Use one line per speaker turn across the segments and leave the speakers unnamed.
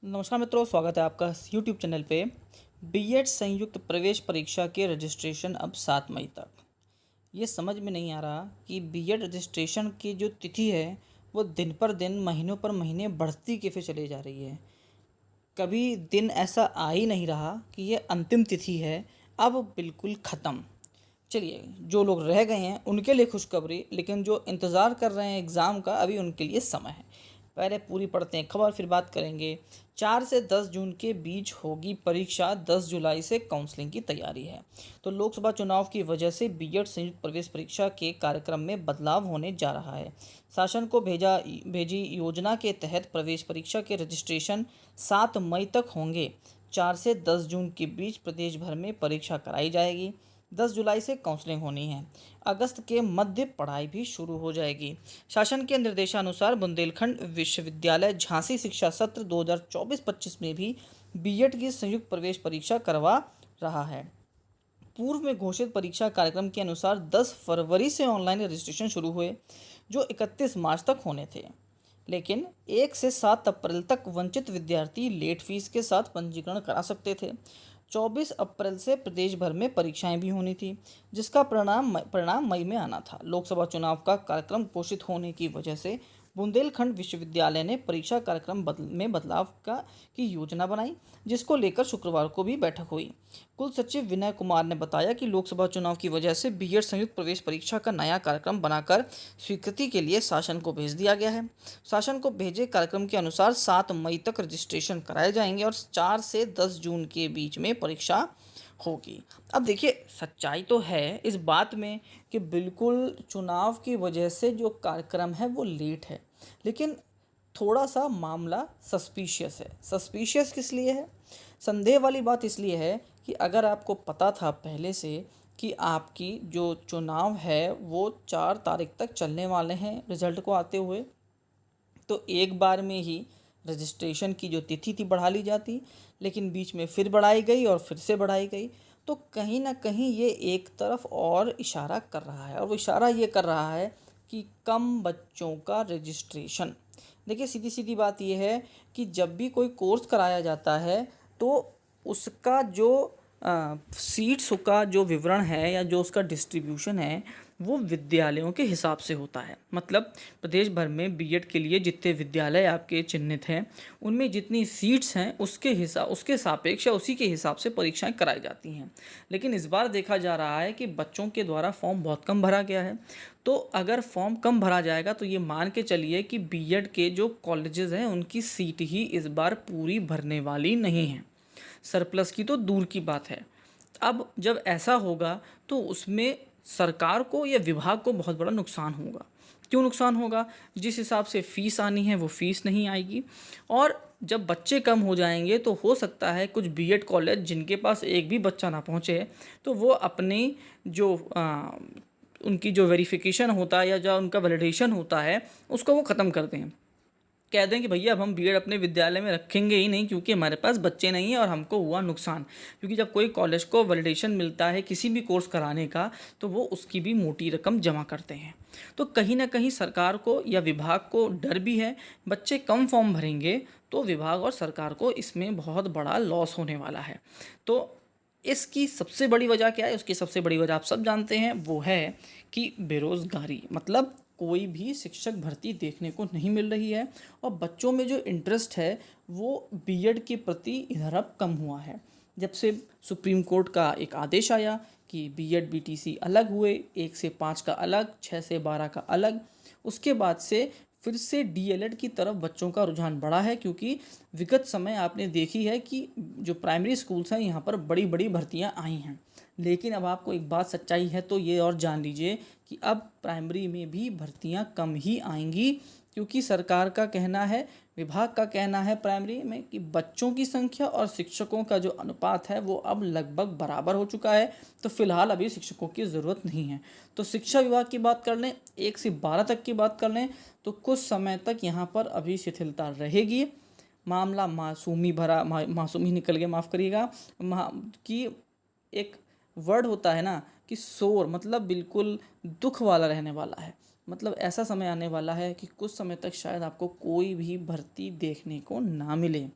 नमस्कार मित्रों, स्वागत है आपका यूट्यूब चैनल पे। बीएड संयुक्त प्रवेश परीक्षा के रजिस्ट्रेशन अब 7 मई तक। ये समझ में नहीं आ रहा कि बीएड रजिस्ट्रेशन की जो तिथि है वो दिन पर दिन महीनों पर महीने बढ़ती कैसे चली जा रही है। कभी दिन ऐसा आ ही नहीं रहा कि ये अंतिम तिथि है, अब बिल्कुल ख़त्म। चलिए, जो लोग रह गए हैं उनके लिए खुशखबरी, लेकिन जो इंतज़ार कर रहे हैं एग्ज़ाम का अभी उनके लिए समय है। पहले पूरी पढ़ते हैं खबर, फिर बात करेंगे। 4 से 10 जून के बीच होगी परीक्षा, 10 जुलाई से काउंसलिंग की तैयारी है। तो लोकसभा चुनाव की वजह से बीएड संयुक्त प्रवेश परीक्षा के कार्यक्रम में बदलाव होने जा रहा है। शासन को भेजी योजना के तहत प्रवेश परीक्षा के रजिस्ट्रेशन 7 मई तक होंगे। 4 से 10 जून के बीच प्रदेश भर में परीक्षा कराई जाएगी। 10 जुलाई से काउंसलिंग होनी है। अगस्त के मध्य पढ़ाई भी शुरू हो जाएगी। शासन के निर्देशानुसार बुंदेलखंड विश्वविद्यालय झांसी शिक्षा सत्र 2024-25 में भी बीएड की संयुक्त प्रवेश परीक्षा करवा रहा है। पूर्व में घोषित परीक्षा कार्यक्रम के अनुसार 10 फरवरी से ऑनलाइन रजिस्ट्रेशन शुरू हुए, जो 31 मार्च तक होने थे। लेकिन 1 से 7 अप्रैल तक वंचित विद्यार्थी लेट फीस के साथ पंजीकरण करा सकते थे। 24 अप्रैल से प्रदेश भर में परीक्षाएं भी होनी थी, जिसका परिणाम मई में आना था। लोकसभा चुनाव का कार्यक्रम घोषित होने की वजह से बुंदेलखंड विश्वविद्यालय ने परीक्षा कार्यक्रम में बदलाव की योजना बनाई, जिसको लेकर शुक्रवार को भी बैठक हुई। कुल सचिव विनय कुमार ने बताया कि लोकसभा चुनाव की वजह से बीएड संयुक्त प्रवेश परीक्षा का नया कार्यक्रम बनाकर स्वीकृति के लिए शासन को भेज दिया गया है। शासन को भेजे कार्यक्रम के अनुसार 7 मई तक रजिस्ट्रेशन कराए जाएंगे और 4 से 10 जून के बीच में परीक्षा होगी। अब देखिए, सच्चाई तो है इस बात में कि बिल्कुल चुनाव की वजह से जो कार्यक्रम है वो लेट है, लेकिन थोड़ा सा मामला सस्पिशियस है। सस्पिशियस किस लिए है? संदेह वाली बात इसलिए है कि अगर आपको पता था पहले से कि आपकी जो चुनाव है वो 4 तारीख तक चलने वाले हैं रिजल्ट को आते हुए, तो एक बार में ही रजिस्ट्रेशन की जो तिथि थी बढ़ा ली जाती, लेकिन बीच में फिर बढ़ाई गई और फिर से बढ़ाई गई। तो कहीं ना कहीं ये एक तरफ और इशारा कर रहा है, और वो इशारा ये कर रहा है कि कम बच्चों का रजिस्ट्रेशन। देखिए, सीधी सीधी बात ये है कि जब भी कोई कोर्स कराया जाता है तो उसका जो सीट्स का जो विवरण है या जो उसका डिस्ट्रीब्यूशन है वो विद्यालयों के हिसाब से होता है। मतलब प्रदेश भर में बीएड के लिए जितने विद्यालय आपके चिन्हित हैं उनमें जितनी सीट्स हैं उसके सापेक्ष या उसी के हिसाब से परीक्षाएं कराई जाती हैं। लेकिन इस बार देखा जा रहा है कि बच्चों के द्वारा फॉर्म बहुत कम भरा गया है। तो अगर फॉर्म कम भरा जाएगा तो ये मान के चलिए कि बीएड के जो कॉलेजेस हैं उनकी सीट ही इस बार पूरी भरने वाली नहीं है। सरप्लस की तो दूर की बात है। अब जब ऐसा होगा तो उसमें सरकार को या विभाग को बहुत बड़ा नुकसान होगा। क्यों नुकसान होगा? जिस हिसाब से फ़ीस आनी है वो फ़ीस नहीं आएगी, और जब बच्चे कम हो जाएंगे तो हो सकता है कुछ बीएड कॉलेज जिनके पास एक भी बच्चा ना पहुंचे तो वो अपनी जो उनकी जो वेरिफिकेशन होता है या जो उनका वैलिडेशन होता है उसको वो ख़त्म कर दें। कह दें कि भैया अब हम बीएड अपने विद्यालय में रखेंगे ही नहीं क्योंकि हमारे पास बच्चे नहीं हैं और हमको हुआ नुकसान। क्योंकि जब कोई कॉलेज को वैलिडेशन मिलता है किसी भी कोर्स कराने का तो वो उसकी भी मोटी रकम जमा करते हैं। तो कहीं ना कहीं सरकार को या विभाग को डर भी है, बच्चे कम फॉर्म भरेंगे तो विभाग और सरकार को इसमें बहुत बड़ा लॉस होने वाला है। तो इसकी सबसे बड़ी वजह क्या है? उसकी सबसे बड़ी वजह आप सब जानते हैं, वो है कि बेरोज़गारी। मतलब कोई भी शिक्षक भर्ती देखने को नहीं मिल रही है और बच्चों में जो इंटरेस्ट है वो बीएड के प्रति इधर अब कम हुआ है। जब से सुप्रीम कोर्ट का एक आदेश आया कि बीएड बीटीसी अलग हुए, 1 से 5 का अलग, 6 से 12 का अलग, उसके बाद से फिर से डीएलएड की तरफ बच्चों का रुझान बढ़ा है। क्योंकि विगत समय आपने देखी है कि जो प्राइमरी स्कूल्स हैं यहाँ पर बड़ी बड़ी भर्तियाँ आई हैं, लेकिन अब आपको एक बात सच्चाई है तो ये और जान लीजिए कि अब प्राइमरी में भी भर्तियां कम ही आएंगी। क्योंकि सरकार का कहना है, विभाग का कहना है प्राइमरी में कि बच्चों की संख्या और शिक्षकों का जो अनुपात है वो अब लगभग बराबर हो चुका है। तो फिलहाल अभी शिक्षकों की ज़रूरत नहीं है। तो शिक्षा विभाग की बात कर लें, 1 से 12 तक की बात कर लें तो कुछ समय तक यहाँ पर अभी शिथिलता रहेगी। मामला मासूमी निकल गया, माफ़ करिएगा, कि एक वर्ड होता है ना कि शोर, मतलब बिल्कुल दुख वाला रहने वाला है। मतलब ऐसा समय आने वाला है कि कुछ समय तक शायद आपको कोई भी भर्ती देखने को ना मिले।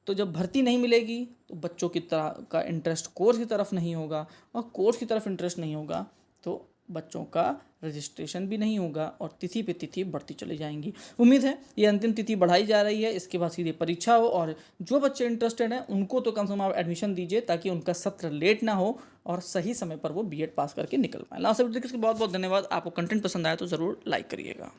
तो जब भर्ती नहीं मिलेगी तो बच्चों की तरह का इंटरेस्ट कोर्स की तरफ नहीं होगा, और कोर्स की तरफ इंटरेस्ट नहीं होगा तो बच्चों का रजिस्ट्रेशन भी नहीं होगा और तिथि पे तिथि बढ़ती चली जाएंगी। उम्मीद है ये अंतिम तिथि बढ़ाई जा रही है, इसके बाद सीधे परीक्षा हो, और जो बच्चे इंटरेस्टेड हैं उनको तो कम से कम आप एडमिशन दीजिए ताकि उनका सत्र लेट ना हो और सही समय पर वो बीएड पास करके निकल पाए। लास्ट वीडियो के बहुत बहुत धन्यवाद। आपको कंटेंट पसंद आया तो ज़रूर लाइक करिएगा।